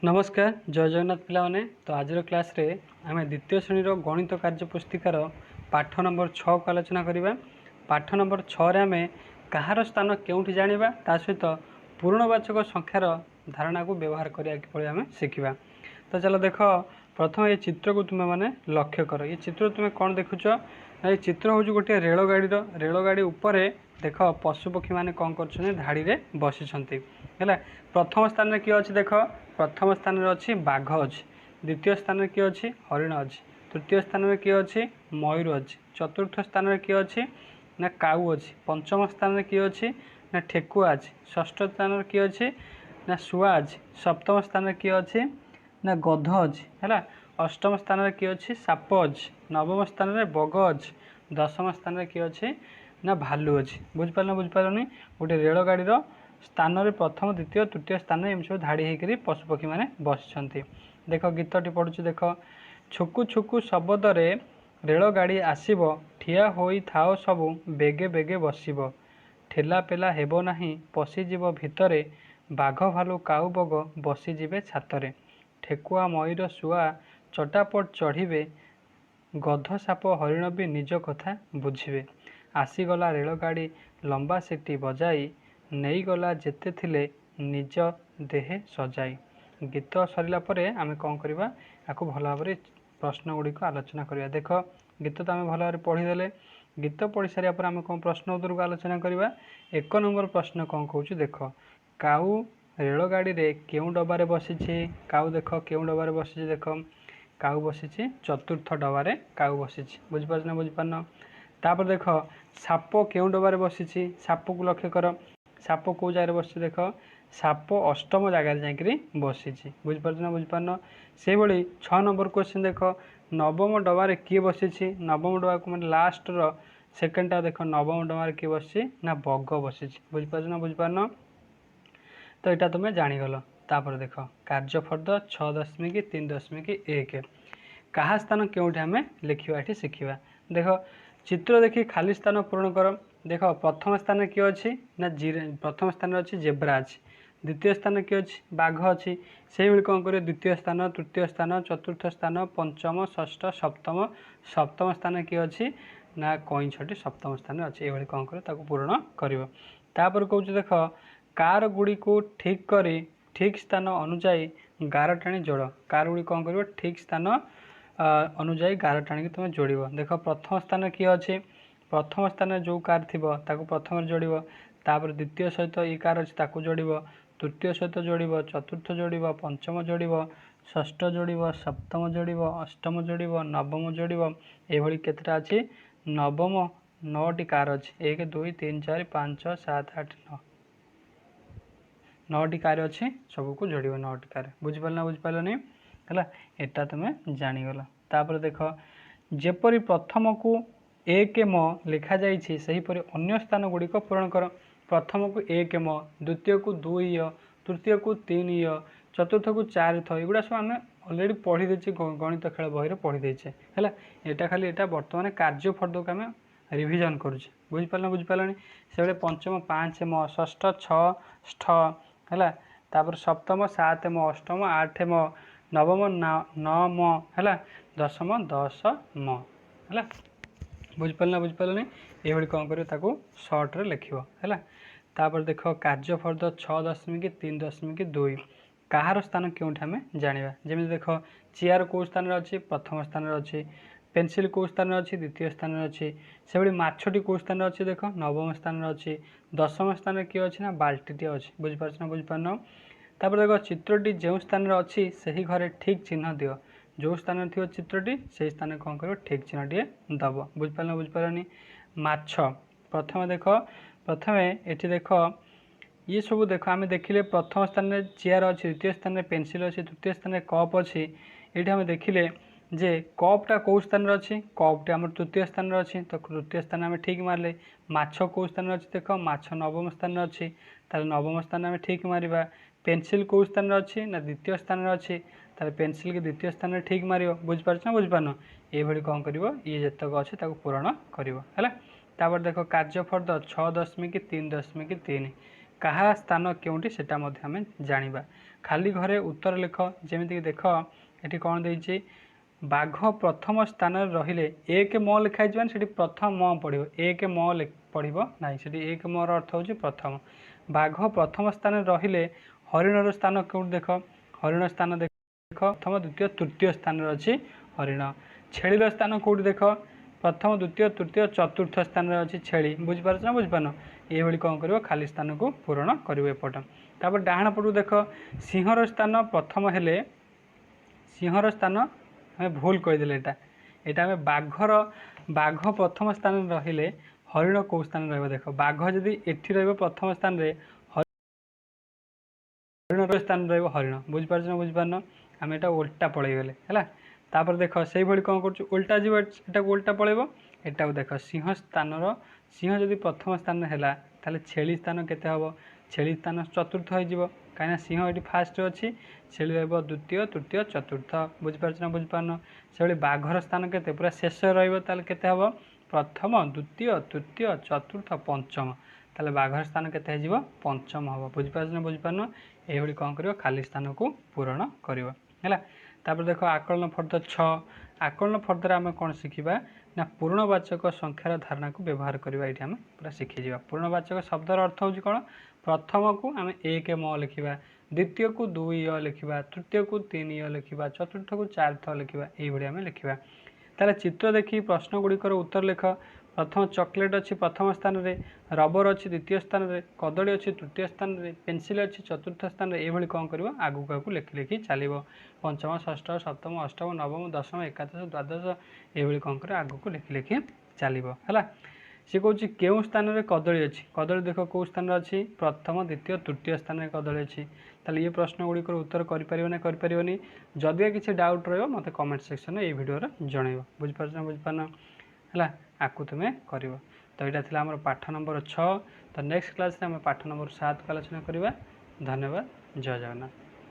नमस्कार जय जगन्नाथ पिलाने। तो आज क्लास रे आम द्वितीय श्रेणी गणित कार्य पुस्तिकार पाठ नंबर 6 को आलोचना करवा। पाठ नंबर 6 रे आम कहार स्थान केउठी जानिबा ता सहित पूर्णवाचक संख्यार धारणा को व्यवहार करिया किपरि आम शिखिबा। तो चलो देख प्रथम ये चित्र को तुम माने लक्ष्य कर। ये चित्र तुम कौन देखुच? ये चित्र हूँ गोटे रेलगाड़ी उपर देख पशुपक्षी मैंने कौन कर धाड़ी रे बसी है। प्रथम स्थान में किए अच्छे देख, प्रथम स्थान में अच्छी बाघ अच्छी, द्वितीय स्थान में किए अच्छी हरिण अच्छी, तृतीय स्थान में किए अच्छी मयूर अच्छी, चतुर्थ स्थान में किए अच्छी ना काऊ अच्छी, पंचम स्थान में किए अच्छी ना ठेकुआ अच्छी, षष्ठ स्थान में किए अच्छी ना शुआ अच्छी, सप्तम स्थान में किए अच्छी ना गध अच्छी है, अष्टम स्थान में किए अच्छी साप अच्छी, नवम स्थान में बग अच्छी, दशम स्थान में किए अच्छी ना भालू अच्छी। बुझिपारनी गोटे रेलगाड़ी स्थान रे प्रथम द्वितीय तृतीय स्थान एम सब धाड़ी होकर पशुपक्षी मैंने बसଛନ୍ତି। देख गीतटी पढ़ुछु देख, छुकु छुकु शब्द रे रेलगाड़ी आसीब, ठिया होई थाओ सबु बेगे बेगे बसिब, ठेला पेला हेबो नाही पशिजिब भितरे, बाघ भालू काऊ बग बसिजिबे छातरे, ठेकुआ मयूर शुआ चटापट चढ़िबे, गध साप हरिण भी निज कथा बुझिबे, आसीगला रेलगाड़ी लंबा सीटी बजाई, नहींगला जेते थिले निज देहे सजाई। गीत सरला परे आमे कौन करवा आपको भल भाव प्रश्न गुड़िक आलोचना करवा। देख गीत तो आम भल भाव पढ़ीदे, गीत पढ़ी सारा पर आम कौन प्रश्न उत्तर को आलोचना करवा। एक नंबर प्रश्न कौन कहूँ देख, काऊ रेलगाड़ी रे केउं डबारे बसी? काऊ देख केउं डबारे बसी? देख काऊ बसी चतुर्थ डबारे काऊ बसी। बुझिपार ना बुझिपारन? तापर देख साप केउं डबारे बसी? साप को लक्ष्य कर, साप कौ जगह बस देख, साप अष्टम जगार जाकि बसी। बुझिपार ना बुझिपारन? से भाई 6 नंबर क्वेश्चन देख, नवम डबारे किए बसी? नवम डबा को मैंने लास्ट सेकेंडटा देख, नवम डबारे किए बसी ना बग बसी। बुझिपार ना बुझिपारन? तो यहाँ तुम जाणीगल। तापर देख कार्यफर्द 6.3.1 क्या स्थान केउठी आम लिखा ये शिखा। देख चित्र देखी खाली स्थान पूरण कर। देख प्रथम स्थान में किए अच्छी ना प्रथम स्थान में अच्छी जेब्रा अच्छी, द्वितीय स्थान में किए अच्छी बाघ अच्छी, से भाई कौन कर द्वितीय स्थान तृतीय स्थान चतुर्थ स्थान पंचम षष्ठ सप्तम, सप्तम स्थान में किए अच्छी ना कईछटी सप्तम स्थान में अच्छी, ये कौन कर पूरण कर। तापर कौच देख, कार गुड़ी को ठीक करी ठीक स्थान अनुजाई गार टाणी जोड़। कार गुड़ी कौन कर ठीक स्थान अनुजाई गार टाणी तुम जोड़। देख प्रथम स्थान किए अच्छे, प्रथम स्थान जो कार थी प्रथम जोड़, तापर द्वितीय सहित ये कार अच्छी ताकू जोड़, तृतीय सहित जोड़, चतुर्थ जोड़, पंचम जोड़, षष्ठ जोड़, सप्तम जोड़, अष्टम जोड़, नवम जोड़, ये केतटा अच्छी नवम 9टी कार अच्छी, 1 2 3 4 5 6 7 8 9टी कार अच्छी, सबको जोड़ 9टी कार। बुझिपार ना बुझिपारनी है, एटा तुम्हें जानीगल। तापर देख जेपरी प्रथम को 1 म लिखा जाइछि सेहीपरि अन्य स्थान गुड़िक पूरण कर। प्रथम को 1 म, द्वितीय को 2 य, तृतीय को 3 य, चतुर्थ को 4 थ, एगुड़ा सब आम अलरेडी पढ़ी देचे गणित खेल बही पढ़ी देचे है। यहाँ खाली यहाँ बर्तमान कार्यफर्द को आम रिविजन करुचे। बुझिपार बुझिपारे से पंचम 5 म, षष्ठ 6 ष्ठ है, तापर सप्तम 7 म, अष्टम 8 म, नवम 9 म है, दशम 10 म है। बुझिपार ना बुझिपारे ये कौन कर सर्ट्रे लिख है। तापर देख कार्यफर्द 6.3.2 कहार स्थान केउठी आम जाना। जमी देख चेयर कौ स्थान अच्छी? प्रथम स्थान अच्छी। पेनसिल कौ स्थान अच्छी? द्वितीय स्थान अच्छी। से भाई माछटी कौ स्थान अच्छी? देख नवम स्थान अच्छी। दशम स्थान किए अच्छी ना बाल्टी अच्छी। बुझिपार ना बुझिपारन? तापर देख चित्रटी जो स्थान अच्छी से ही घरे ठीक चिन्ह दियो। जो स्थान थी चित्रटी से स्थान कौन कर ठीक चिन्ह टे दब। बुझिपार ना बुझिपारनी? माछ प्रथम देख, प्रथम ये देख ये सब देख आम देखिले प्रथम स्थान में चेयर अच्छी, द्वितीय स्थान में पेनसिल अच्छी, तृतीय स्थान में कप अच्छी। ये आम देखिले जे कपटा कौ स्थान अच्छी? कपटा आम तृतीय स्थान अच्छी, तो तृतीय स्थान आम ठीक मारे। माछ कौ स्थान अच्छी? देख माछ नवम स्थान अच्छी, तार नवम स्थान आम ठीक मारिबा। पेनसिल कौ स्थान अच्छी? ना द्वितीय स्थान अच्छी, तार पेनसिल के द्वितीय स्थान ठीक मार। बुझिपार ना बुझिपारन? ये कौन कर ये जितक अच्छे पूरण कर। तापर देख कार्यफर्द 6.3.3 क्या स्थान केउठी सेटा आम जाना। खाली घरे उत्तर लिख जमीक देख ये कौन देती बाघ प्रथम स्थान रहिले एक म लिखाई से प्रथम म पढ़ो एक म पढ़व ना से एक मर अर्थ हूँ प्रथम बाघ प्रथम स्थान रहिले हरिणर स्थान कौट देख हरिण स्थान देख प्रथम द्वितीय तृतीय स्थान अच्छी हरिण छेलीर स्थान कौट देख प्रथम द्वितीय तृतीय चतुर्थ स्थान अच्छी छेली बुझीपार ना बुझीपार ये कौन कर खाली स्थान को पूरण कर एपट तापर डाहाण पटू देख सिंहर स्थान प्रथम हेले सिंहर स्थान आम भूल कहीदे यहाँ आम बाघ प्रथम स्थान रहिले हरिण कौ स्थान रख बाघ जदि एटी प्रथम स्थान हरिण स्थान हरिण बुझीपार ना बुझीपार आम यहाँ उल्टा पलैगले है तापर देख से कौन कर उल्टा जीव एटा उल्टा पलैब एटा देख सिंह स्थान सिंह जदि प्रथम स्थान है ताले छेली स्थान केते हम छेली स्थान चतुर्थ हो कहीं सिंह ये फास्ट अच्छी छेली द्वितीय तृतीय चतुर्थ बुझीपार ना बुझीपार से बाघर स्थान केते पूरा शेष रते हम प्रथम द्वितीय तृतीय चतुर्थ पंचम ताले बाघर स्थान केते पंचम हम बुझीपार ना बुझीपार ये कौन कर खाली स्थान को पूरण कर देख आकलन फर्द 6 आकलन फर्दर आम कौन शिखा ना पूर्णवाचक संख्यार धारणा को व्यवहार करवा ये आम पूरा शिखीज पूर्णवाचक शब्दर अर्थ हूँ कौन प्रथम को आम एक म लिखा द्वितीय को 2 लिखा तृतीय को 3 लिखा चतुर्थ को 4 थ लिखा ये आम लिखा ताले चित्र देखी प्रश्न गुड़िकर उत्तर लिख प्रथम चॉकलेट अच्छी प्रथम स्थान में रबर अच्छी द्वितीय स्थान में कदली अच्छी तृतीय स्थान में पेनसिल अच्छी चतुर्थ स्थान में ये कौन कर आगू आगू लिखि लिखि चलो पंचम षष्ठ सप्तम अष्टम नवम दशम एकादश द्वादश ये कौन कर आगू को लिखि लिखि चलो है सी कौन केउं स्थान में कदली अच्छी कदली देख कौ स्थान अच्छी प्रथम द्वितीय तृतीय स्थान में कदली अच्छी ताले ये प्रश्न गुड़िकर उत्तर करें जदि किसी डाउट रत कमेंट सेक्शन ये भिडियो जनइब बुझीपार ना बुझीपार है आपको तुम्हें कर तो यहाँ थी आम पाठ नंबर 6 तो नेक्स्ट क्लास में आम पाठ नंबर 7 को आलोचना करवा धन्यवाद जय जगन्नाथ।